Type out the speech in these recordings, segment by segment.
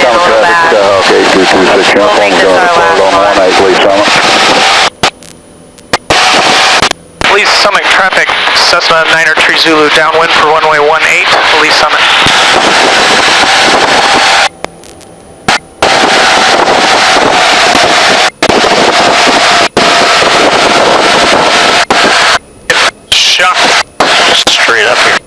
in a little bad. We'll make this our last one. Lee Summit traffic, Cessna 993 Zulu downwind for runway 18, Lee Summit. Shot straight up here.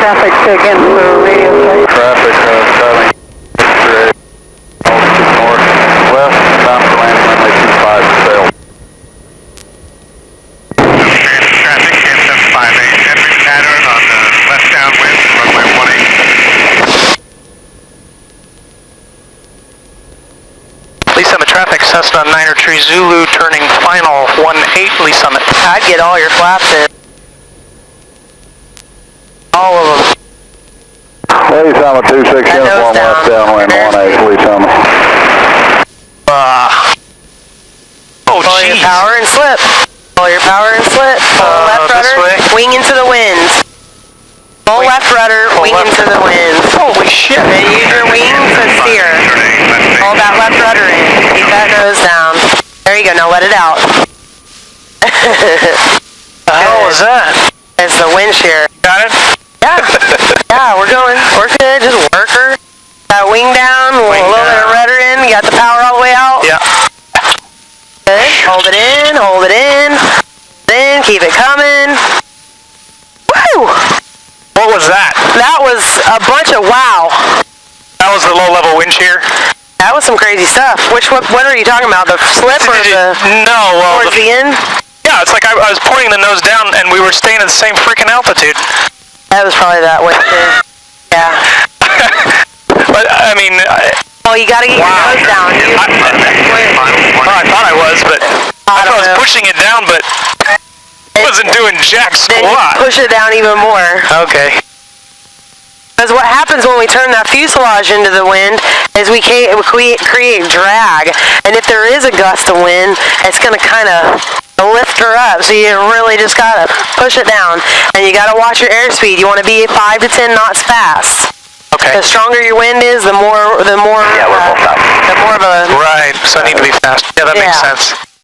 Traffic against the radio. Traffic coming straight northwest, bound for land runway 25 sail. Traffic, KM758, entering pattern on the left downwind, runway 18. Lee Summit traffic, Cessna 993 Zulu turning final 18, Lee Summit. I'd get all your flaps in. All of them. Lee Summit 26 uniform left downwind 18, Lee Summit. Oh, Pull your power and slip. Pull your power and slip. Pull left rudder, wing into the winds. Pull left rudder, wing into the winds. Holy shit. Then use your wings to steer. Hold that left rudder in. Keep that nose down. There you go, now let it out. The hell was that? It's the wind shear. Got it? Yeah. Yeah, we're going. We're good. Just work her. Got wing down, a little bit of rudder in. You got the power all the way out? Yeah. Good. Hold it in, hold it in. Then keep it coming. Woo! What was that? That was a bunch of wow. That was the low-level wind shear? That was some crazy stuff. What are you talking about? The slip or the... No, well... Towards the end? Yeah, it's like I was pointing the nose down and we were staying at the same freaking altitude. That was probably that way too. Yeah. But, I mean... Well, you gotta get your nose down. I thought I was, but... I was pushing it down, but... I wasn't doing jack Then you squat. push it down even more. Okay. Because what happens when we turn that fuselage into the wind is we create drag. And if there is a gust of wind, it's going to kind of lift her up. So you really just got to push it down. And you got to watch your airspeed. You want to be 5 to 10 knots fast. Okay. The stronger your wind is, the more of a... Right, so I need to be fast. Yeah, that makes sense.